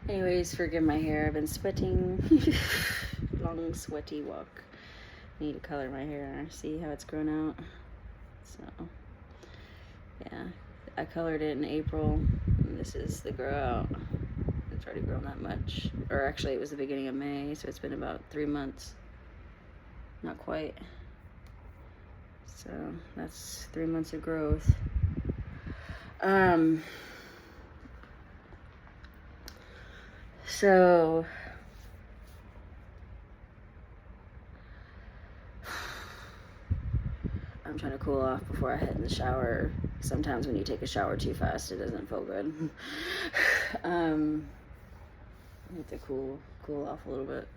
Anyways, forgive my hair. I've been sweating. Long, sweaty walk. Need to color my hair. See how it's grown out? So, yeah. I colored it in April. And this is the grow out. It's already grown that much. Or actually, it was the beginning of May, so it's been about 3 months. Not quite. So, that's 3 months of growth. So I'm trying to cool off before I head in the shower. Sometimes when you take a shower too fast, it doesn't feel good. I need to cool off a little bit.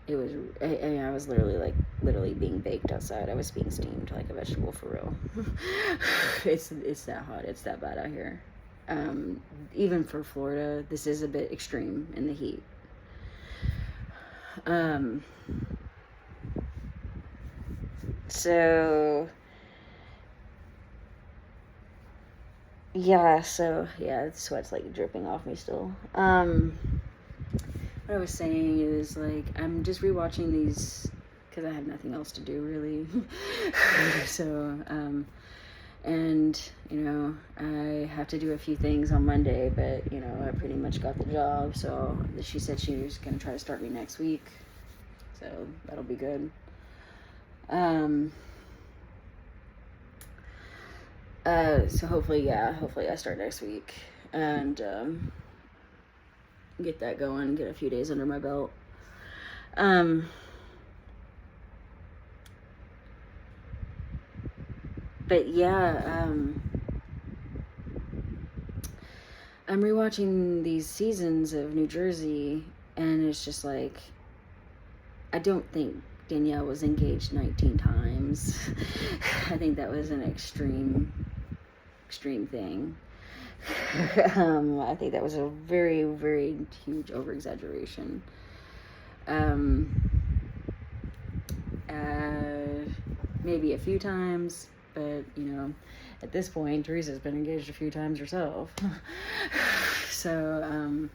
It was, I was literally being baked outside. I was being steamed like a vegetable for real. It's that hot. It's that bad out here. Even for Florida, this is a bit extreme in the heat. So yeah, the sweat's like dripping off me still. What I was saying is, like, I'm just rewatching these because I have nothing else to do, really. So, and, you know, I have to do a few things on Monday, but, you know, I pretty much got the job. So she said she was going to try to start me next week. So that'll be good. So hopefully I start next week and, get that going, get a few days under my belt. But yeah, I'm rewatching these seasons of New Jersey, and it's just like, I don't think Danielle was engaged 19 times. I think that was an extreme thing. I think that was a very, very huge over-exaggeration. Maybe a few times, but, you know, at this point, Teresa's been engaged a few times herself. So,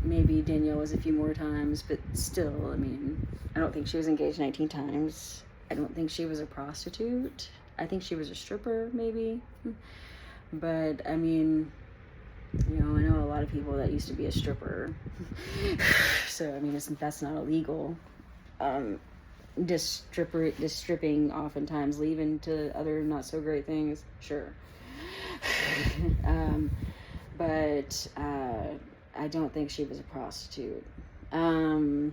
maybe Danielle was a few more times, but still, I mean, I don't think she was engaged 19 times. I don't think she was a prostitute. I think she was a stripper, maybe. But, I mean, you know, I know a lot of people that used to be a stripper. So, I mean, that's not illegal. Just stripping oftentimes leaving to other not so great things, sure. But I don't think she was a prostitute. So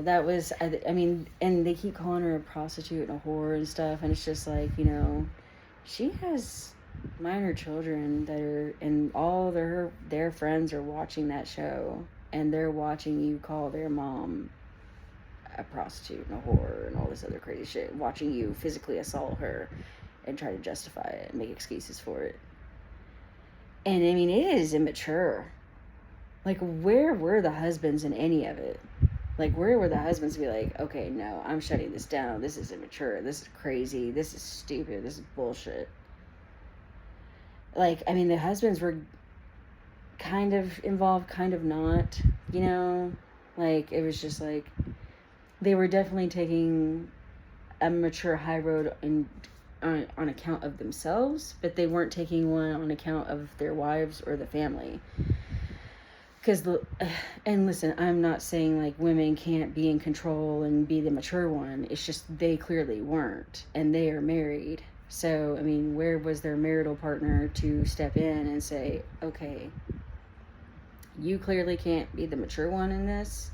that was, I mean, and they keep calling her a prostitute and a whore and stuff, and it's just like, you know, she has minor children that are, and all their friends are watching that show, and they're watching you call their mom a prostitute and a whore and all this other crazy shit, watching you physically assault her and try to justify it and make excuses for it. And I mean, it is immature. Like, where were the husbands in any of it? Like, where were the husbands to be like, okay, no, I'm shutting this down. This is immature. This is crazy. This is stupid. This is bullshit. Like, I mean, the husbands were kind of involved, kind of not, you know? Like, it was just like, they were definitely taking a mature high road on account of themselves, but they weren't taking one on account of their wives or the family. Because, and listen, I'm not saying like women can't be in control and be the mature one. It's just they clearly weren't, and they are married. So, I mean, where was their marital partner to step in and say, okay, you clearly can't be the mature one in this,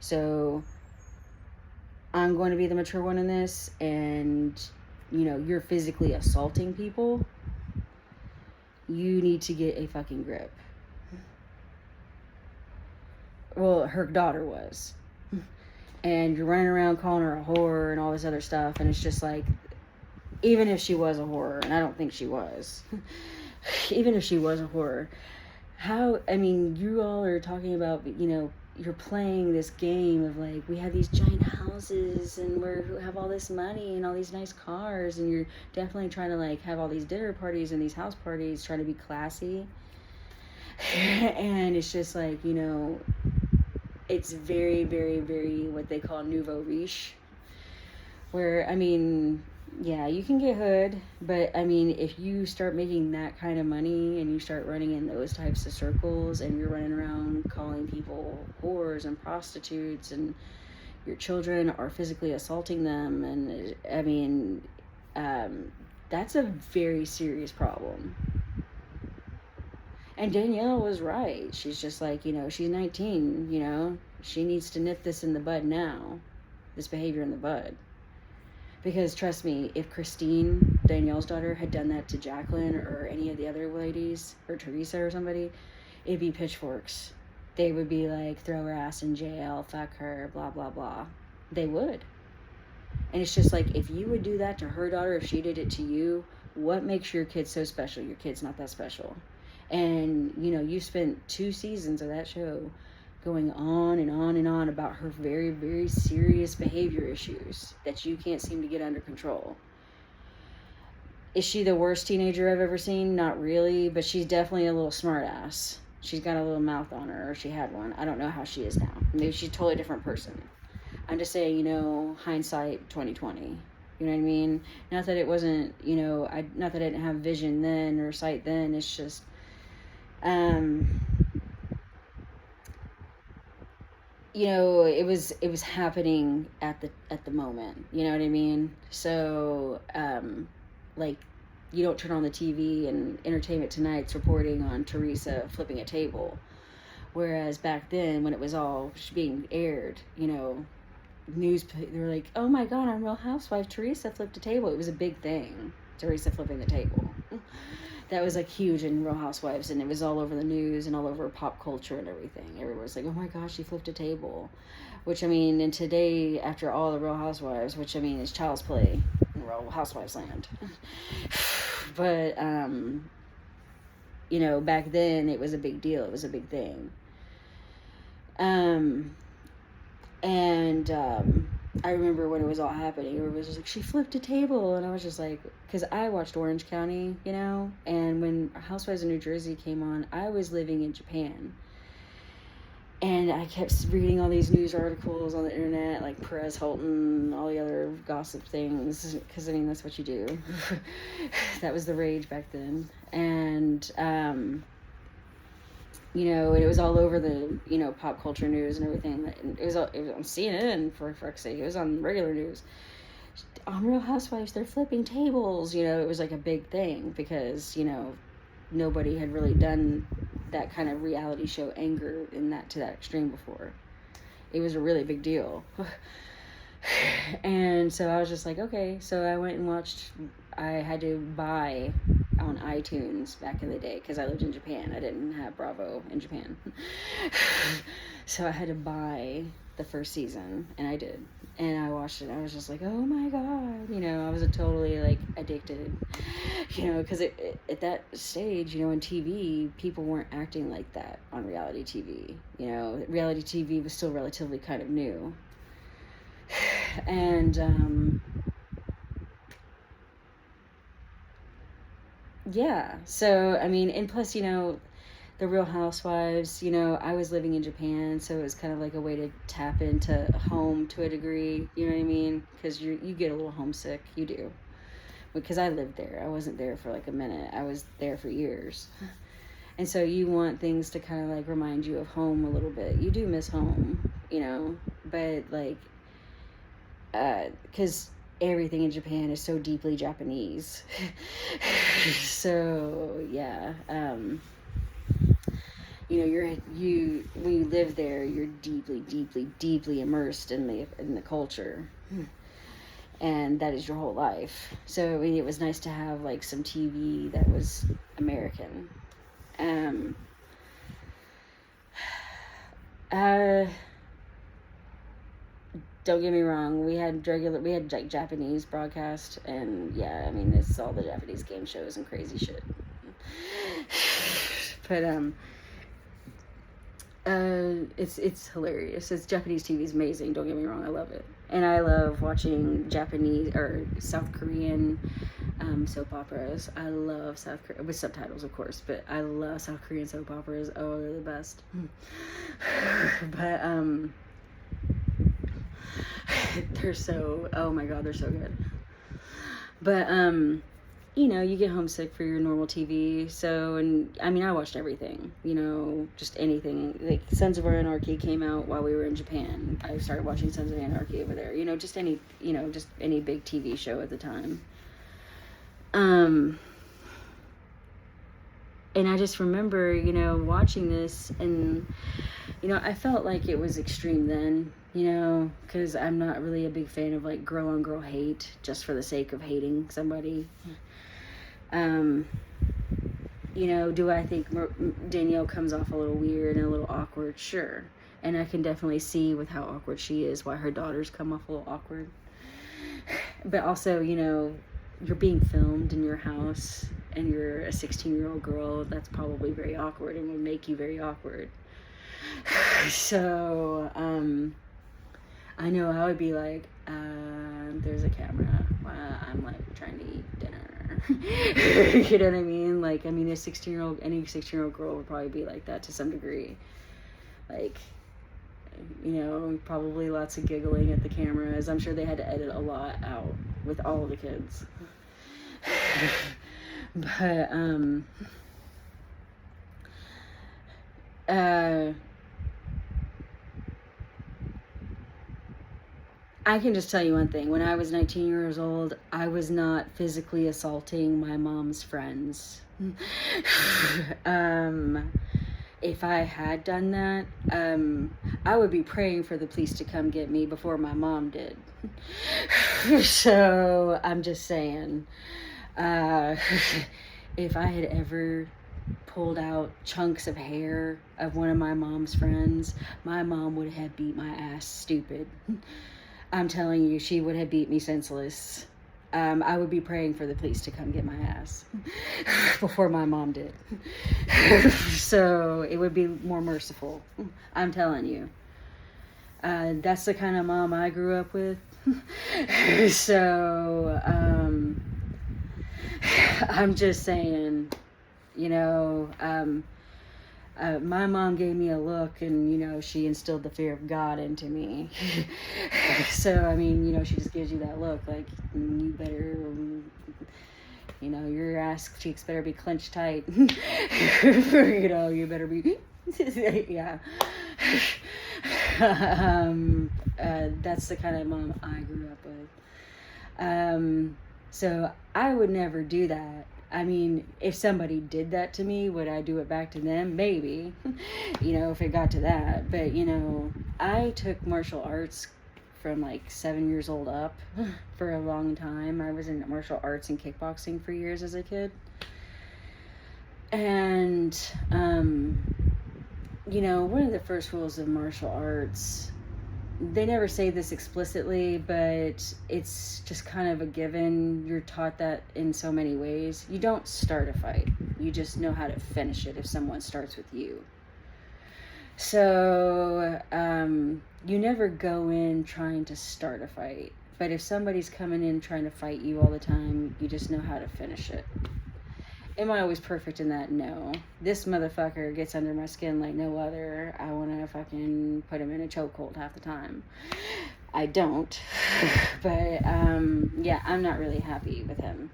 so I'm going to be the mature one in this, and, you know, you're physically assaulting people. You need to get a fucking grip. Well, her daughter was. And you're running around calling her a whore and all this other stuff, and it's just like, even if she was a whore, and I don't think she was, even if she was a whore, how, I mean, you all are talking about, you know, you're playing this game of like, we have these giant houses and we have all this money and all these nice cars, and you're definitely trying to like have all these dinner parties and these house parties, trying to be classy. And it's just like, you know, it's very, very, very what they call nouveau riche. Where, I mean, yeah, you can get hood, but I mean, if you start making that kind of money and you start running in those types of circles and you're running around calling people whores and prostitutes and your children are physically assaulting them, and I mean, that's a very serious problem. And Danielle was right. She's just like, you know, she's 19, you know, she needs to nip this in the bud now, this behavior in the bud. Because trust me, if Christine, Danielle's daughter, had done that to Jacqueline or any of the other ladies, or Teresa or somebody, it'd be pitchforks. They would be like, throw her ass in jail, fuck her, blah, blah, blah. They would. And it's just like, if you would do that to her daughter, if she did it to you, what makes your kid so special? Your kid's not that special. And, you know, you spent 2 seasons of that show going on and on and on about her very, very serious behavior issues that you can't seem to get under control. Is she the worst teenager I've ever seen? Not really, but she's definitely a little smart ass. She's got a little mouth on her, or she had one. I don't know how she is now. Maybe she's a totally different person. I'm just saying, you know, hindsight 2020. You know what I mean? Not that it wasn't, you know, not that I didn't have vision then or sight then. It's just, you know, it was happening at the moment. You know what I mean? So, like, you don't turn on the TV and Entertainment Tonight's reporting on Teresa flipping a table. Whereas back then, when it was all being aired, you know, they were like, oh my God, on Real Housewives, Teresa flipped a table. It was a big thing, Teresa flipping the table. That was like huge in Real Housewives, and it was all over the news and all over pop culture and everything. Everyone was like, oh my gosh, she flipped a table. Which, I mean, and today, after all the Real Housewives, which, I mean, is child's play in Real Housewives land. But, you know, back then, it was a big deal. It was a big thing. I remember when it was all happening, everybody was just like, she flipped a table. And I was just like, because I watched Orange County, you know, and when Housewives of New Jersey came on, I was living in Japan. And I kept reading all these news articles on the internet, like Perez Hilton, all the other gossip things, because, I mean, that's what you do. That was the rage back then. And, you know, it was all over the, you know, pop culture news and everything. It was on CNN, for fuck's sake. It was on regular news. On Real Housewives, they're flipping tables. You know, it was like a big thing because, you know, nobody had really done that kind of reality show anger to that extreme before. It was a really big deal. And so I was just like, okay. So I went and watched. I had to buy on iTunes back in the day because I lived in Japan. I didn't have Bravo in Japan. So I had to buy the first season, and I did. And I watched it. I was just like, oh my God. You know, I was totally like addicted. You know, because at that stage, you know, in TV, people weren't acting like that on reality TV. You know, reality TV was still relatively kind of new. And, yeah, so, I mean, and plus, you know, the Real Housewives, you know, I was living in Japan, so it was kind of like a way to tap into home to a degree, you know what I mean? Because you get a little homesick, you do. Because I lived there. I wasn't there for like a minute. I was there for years. And so you want things to kind of like remind you of home a little bit. You do miss home, you know, but like, because everything in Japan is so deeply Japanese. So yeah, you know, when you live there, you're deeply immersed in the culture, and that is your whole life. So I mean, it was nice to have like some TV that was American. Don't get me wrong, we had like Japanese broadcast, and yeah, I mean, it's all the Japanese game shows and crazy shit. But it's hilarious. Japanese TV is amazing. Don't get me wrong, I love it, and I love watching Japanese or South Korean soap operas. I love South Korea, with subtitles, of course, but I love South Korean soap operas. Oh, they're the best. But, they're so, oh my God, they're so good. But, you know, you get homesick for your normal TV. So, and I mean, I watched everything, you know, just anything. Like, Sons of Anarchy came out while we were in Japan. I started watching Sons of Anarchy over there, you know, just any big TV show at the time. And I just remember, you know, watching this, and, you know, I felt like it was extreme then, you know, because I'm not really a big fan of, like, girl on girl hate just for the sake of hating somebody. You know, do I think Danielle comes off a little weird and a little awkward? Sure. And I can definitely see with how awkward she is why her daughters come off a little awkward. But also, you know, you're being filmed in your house and you're a 16-year-old girl. That's probably very awkward and will make you very awkward. So, I know I would be like, there's a camera while I'm like trying to eat dinner. You know what I mean? Like, I mean, any 16-year-old girl would probably be like that to some degree. Like, you know, probably lots of giggling at the cameras. I'm sure they had to edit a lot out with all of the kids. But, I can just tell you one thing. When I was 19 years old, I was not physically assaulting my mom's friends. If I had done that, I would be praying for the police to come get me before my mom did. So I'm just saying, if I had ever pulled out chunks of hair of one of my mom's friends, my mom would have beat my ass stupid. I'm telling you, she would have beat me senseless. I would be praying for the police to come get my ass before my mom did. So it would be more merciful. I'm telling you. That's the kind of mom I grew up with. So, I'm just saying, you know, my mom gave me a look, and, you know, she instilled the fear of God into me. So, I mean, you know, she just gives you that look, like, you better, you know, your ass cheeks better be clenched tight. You know, you better be, yeah. That's the kind of mom I grew up with. So I would never do that. I mean, if somebody did that to me, would I do it back to them? Maybe, you know, if it got to that. But, you know, I took martial arts from like 7 years old up for a long time. I was in martial arts and kickboxing for years as a kid. And, you know, one of the first rules of martial arts, they never say this explicitly, but it's just kind of a given. You're taught that in so many ways. You don't start a fight. You just know how to finish it if someone starts with you. So, you never go in trying to start a fight. But if somebody's coming in trying to fight you all the time, you just know how to finish it. Am I always perfect in that? No. This motherfucker gets under my skin like no other. I want to fucking put him in a chokehold half the time. I don't. But, yeah, I'm not really happy with him.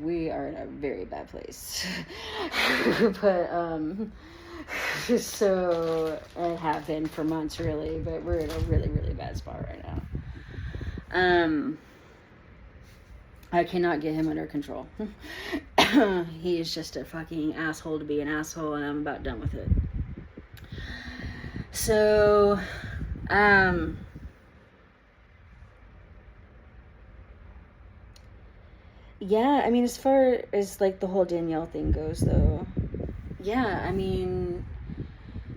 We are in a very bad place. But, so, I have been for months, really. But we're in a really, really bad spot right now. I cannot get him under control. He is just a fucking asshole to be an asshole, and I'm about done with it. So, yeah, I mean, as far as, like, the whole Danielle thing goes, though, yeah, I mean,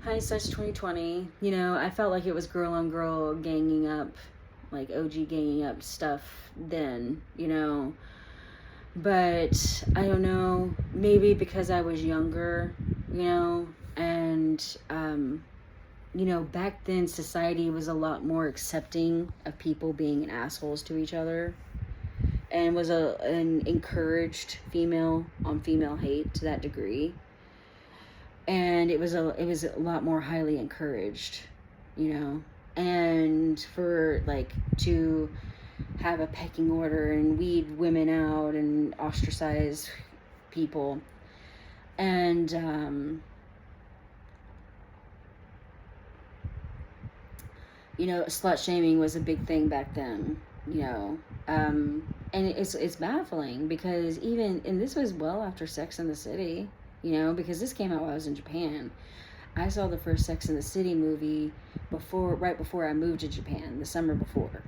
hindsight's 2020, you know, I felt like it was girl on girl ganging up, like OG ganging up stuff then, you know, but I don't know, maybe because I was younger, you know, and, you know, back then society was a lot more accepting of people being assholes to each other, and was an encouraged female on female hate to that degree. And it was a lot more highly encouraged, you know. And for like to have a pecking order and weed women out and ostracize people, and you know, slut shaming was a big thing back then, you know. And it's baffling because even, and this was well after Sex and the City, you know, because this came out while I was in Japan. I saw the first Sex and the City movie right before I moved to Japan, the summer before,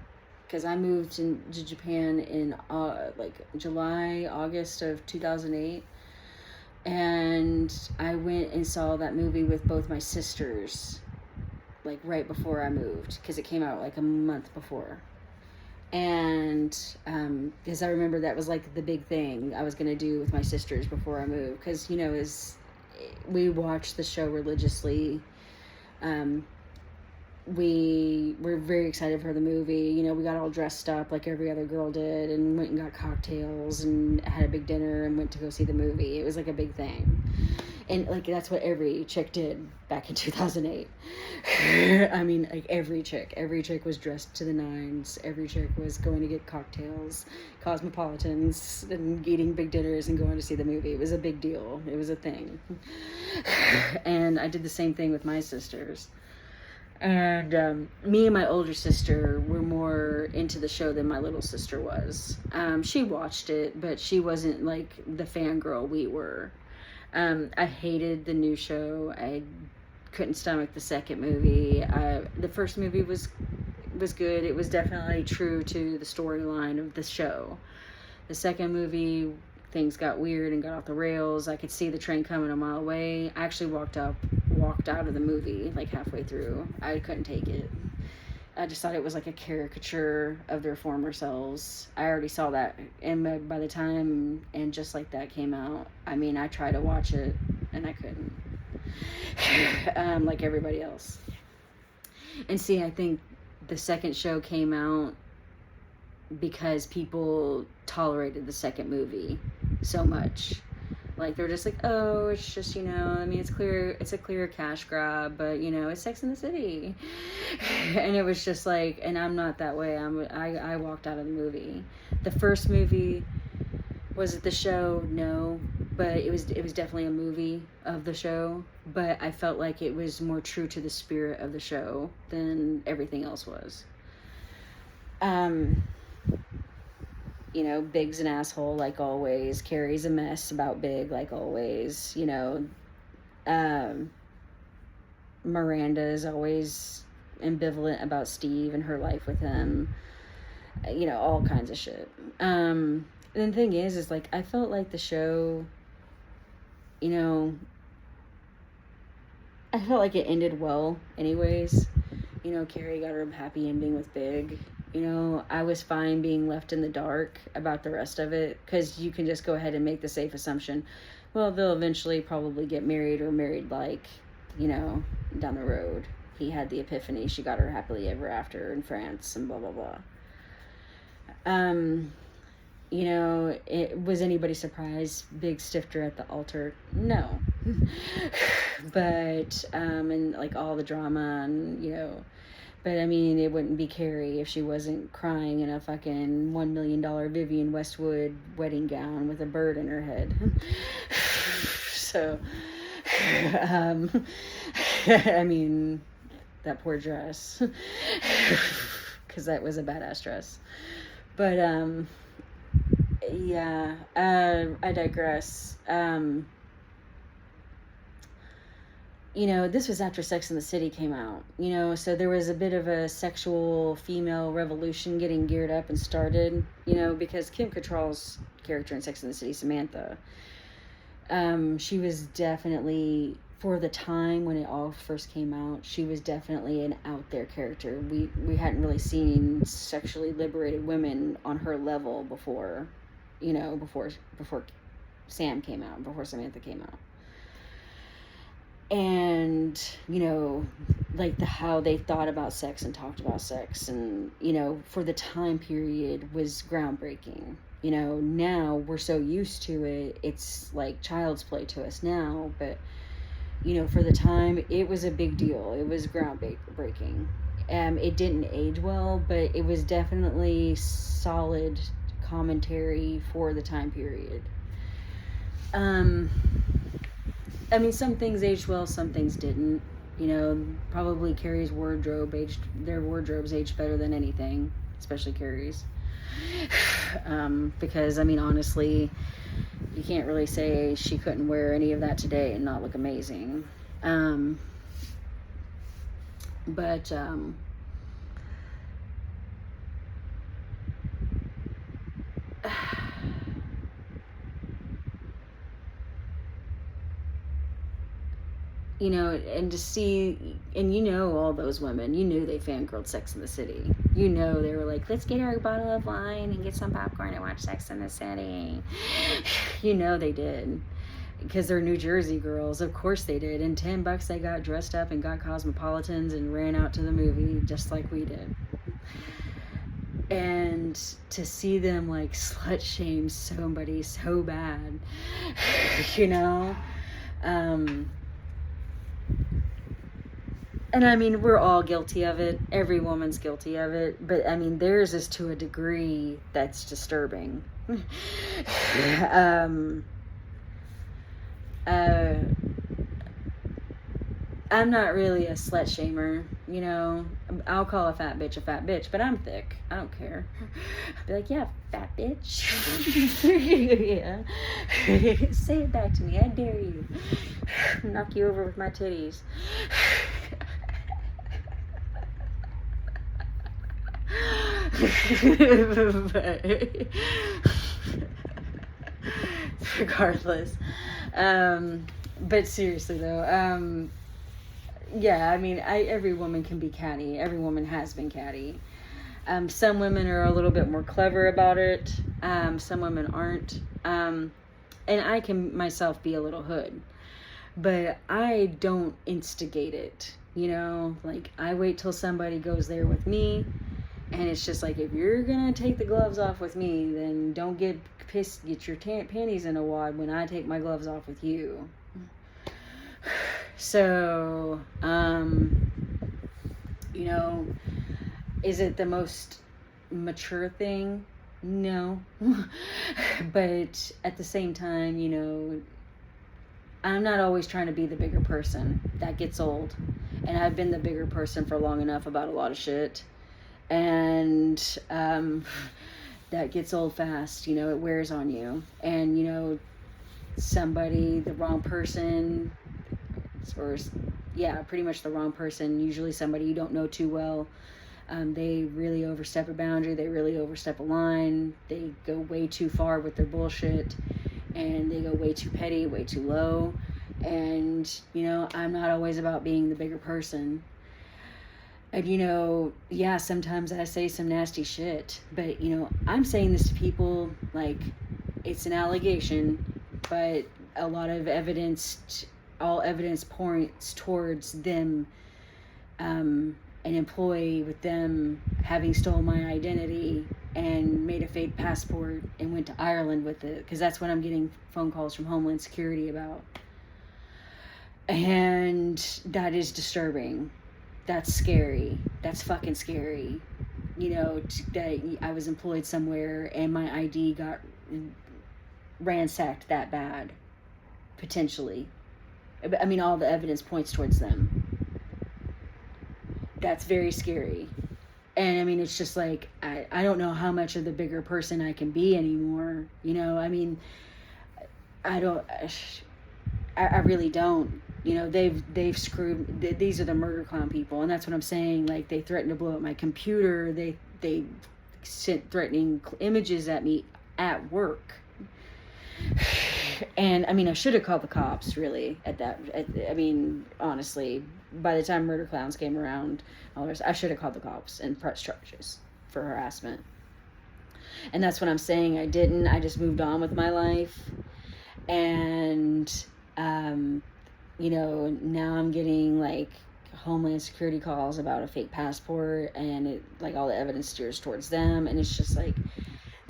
because I moved to Japan in like July, August of 2008, and I went and saw that movie with both my sisters, like right before I moved, because it came out like a month before. And because I remember that was like the big thing I was going to do with my sisters before I moved, because, you know, we watched the show religiously. We were very excited for the movie. You know, we got all dressed up like every other girl did and went and got cocktails and had a big dinner and went to go see the movie. It was like a big thing. And like that's what every chick did back in 2008. I mean, like every chick was dressed to the nines. Every chick was going to get cocktails, cosmopolitans, and eating big dinners and going to see the movie. It was a big deal. It was a thing. And I did the same thing with my sisters. And me and my older sister were more into the show than my little sister was. She watched it, but she wasn't like the fangirl we were. I hated the new show. I couldn't stomach the second movie. The first movie was good. It was definitely true to the storyline of the show. The second movie, things got weird and got off the rails. I could see the train coming a mile away. I actually walked out of the movie like halfway through. I couldn't take it. I just thought it was like a caricature of their former selves. I already saw that, and by the time And Just Like That came out, I mean, I tried to watch it and I couldn't. Like everybody else. And see, I think the second show came out because people tolerated the second movie so much. Like, they're just like, oh, it's just, you know, I mean, it's a clear cash grab, but, you know, it's Sex in the City. And it was just like, and I'm not that way. I walked out of the movie. The first movie, was it the show? No, but it was definitely a movie of the show, but I felt like it was more true to the spirit of the show than everything else was. You know, Big's an asshole like always. Carrie's a mess about Big like always. You know, Miranda's always ambivalent about Steve and her life with him. You know, all kinds of shit. And the thing is like, I felt like the show, you know, I felt like it ended well anyways. You know, Carrie got her happy ending with Big. You know, I was fine being left in the dark about the rest of it, because you can just go ahead and make the safe assumption, well, they'll eventually probably get married or married like, you know, down the road. He had the epiphany, she got her happily ever after in France and blah, blah, blah. You know, was anybody surprised? Big stifter at the altar? No. But, and like all the drama and, you know, but I mean, it wouldn't be Carrie if she wasn't crying in a fucking $1 million Vivian Westwood wedding gown with a bird in her head. So, I mean, that poor dress. Because that was a badass dress. But, yeah, I digress. You know, this was after Sex and the City came out, you know, so there was a bit of a sexual female revolution getting geared up and started, you know, because Kim Cattrall's character in Sex and the City, Samantha, she was definitely, for the time when it all first came out, she was definitely an out there character. We hadn't really seen sexually liberated women on her level before, you know, before Sam came out, before Samantha came out. And, you know, like how they thought about sex and talked about sex, and, you know, for the time period was groundbreaking. now we're so used to it, it's like child's play to us now. But, for the time, it was a big deal. It was groundbreaking. It didn't age well, but it was definitely solid commentary for the time period. Some things aged well, some things didn't. Probably Carrie's their wardrobes aged better than anything, especially Carrie's. Because, honestly, you can't really say she couldn't wear any of that today and not look amazing. But, and to see, and all those women, they fangirled Sex in the City. They were like, let's get our bottle of wine and get some popcorn and watch Sex in the City. They did. Because they're New Jersey girls. Of course they did. And $10 they got dressed up and got cosmopolitans and ran out to the movie just like we did. And to see them like slut shame somebody so bad, and we're all guilty of it. Every woman's guilty of it. But theirs is to a degree that's disturbing. I'm not really a slut shamer, I'll call a fat bitch, but I'm thick. I don't care. I'll be like, yeah, fat bitch. Yeah. Say it back to me. I dare you. Knock you over with my titties. Regardless. But seriously though, yeah, every woman can be catty. Every woman has been catty. Some women are a little bit more clever about it. Some women aren't. And I can myself be a little hood. But I don't instigate it. Like I wait till somebody goes there with me. And it's just like, if you're going to take the gloves off with me, then don't get pissed, get your panties in a wad when I take my gloves off with you. So, is it the most mature thing? No. But at the same time, I'm not always trying to be the bigger person. That gets old. And I've been the bigger person for long enough about a lot of shit. And that gets old fast, it wears on you. And, the wrong person, or pretty much the wrong person, usually somebody you don't know too well, they really overstep a boundary, they really overstep a line, they go way too far with their bullshit, and they go way too petty, way too low. And, I'm not always about being the bigger person. And, sometimes I say some nasty shit, but, I'm saying this to people like it's an allegation, but a lot of all evidence points towards them, an employee with them having stolen my identity and made a fake passport and went to Ireland with it, because that's what I'm getting phone calls from Homeland Security about. And that is disturbing. That's scary. That's fucking scary. That I was employed somewhere and my ID got ransacked that bad. Potentially. All the evidence points towards them. That's very scary. And it's just like, I don't know how much of the bigger person I can be anymore. I really don't. They've screwed. These are the murder clown people, and that's what I'm saying. Like, they threatened to blow up my computer. They sent threatening images at me at work. And I should have called the cops. Really, honestly, by the time murder clowns came around, I should have called the cops and pressed charges for harassment. And that's what I'm saying. I didn't. I just moved on with my life, and now I'm getting like Homeland Security calls about a fake passport, and all the evidence steers towards them, and it's just like,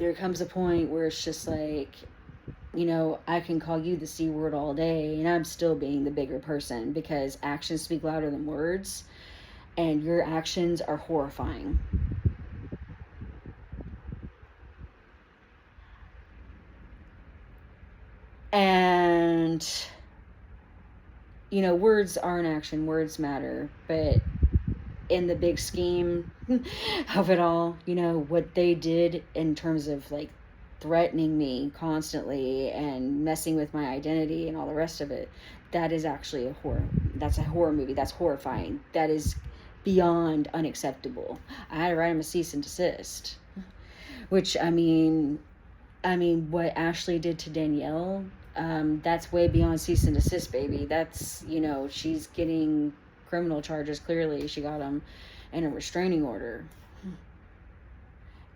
there comes a point where it's just like, you know, I can call you the C word all day and I'm still being the bigger person, because actions speak louder than words, and your actions are horrifying. And, you know, words are an action, words matter, but in the big scheme of it all, you know, what they did in terms of like threatening me constantly and messing with my identity and all the rest of it, that is actually a horror. That's a horror movie. That's horrifying. That is beyond unacceptable. I had to write him a cease and desist, which I mean, what Ashley did to Danielle, that's way beyond cease and desist, baby. That's, you know, she's getting criminal charges. Clearly she got them in a restraining order.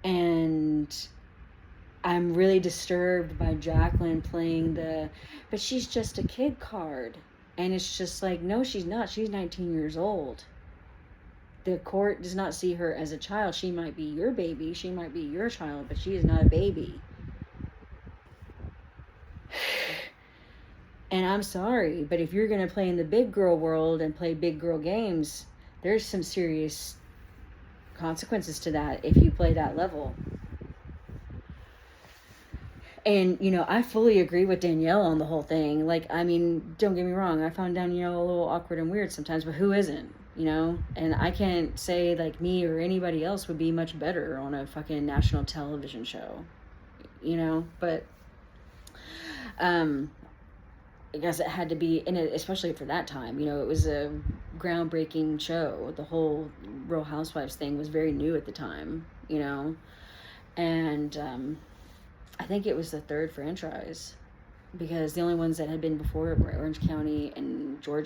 And I'm really disturbed by Jacqueline playing the but she's just a kid card, and it's just like, no, she's not. She's 19 years old. The court does not see her as a child. She might be your baby, she might be your child, but she is not a baby. And I'm sorry, but if you're going to play in the big girl world and play big girl games, there's some serious consequences to that if you play that level. And, you know, I fully agree with Danielle on the whole thing. Like, I mean, don't get me wrong, I found Danielle a little awkward and weird sometimes, but who isn't, you know? And I can't say, like, me or anybody else would be much better on a fucking national television show, you know? But, I guess it had to be in it, especially for that time. You know, it was a groundbreaking show. The whole Real Housewives thing was very new at the time, you know? And, I think it was the third franchise, because the only ones that had been before were Orange County and Georgia.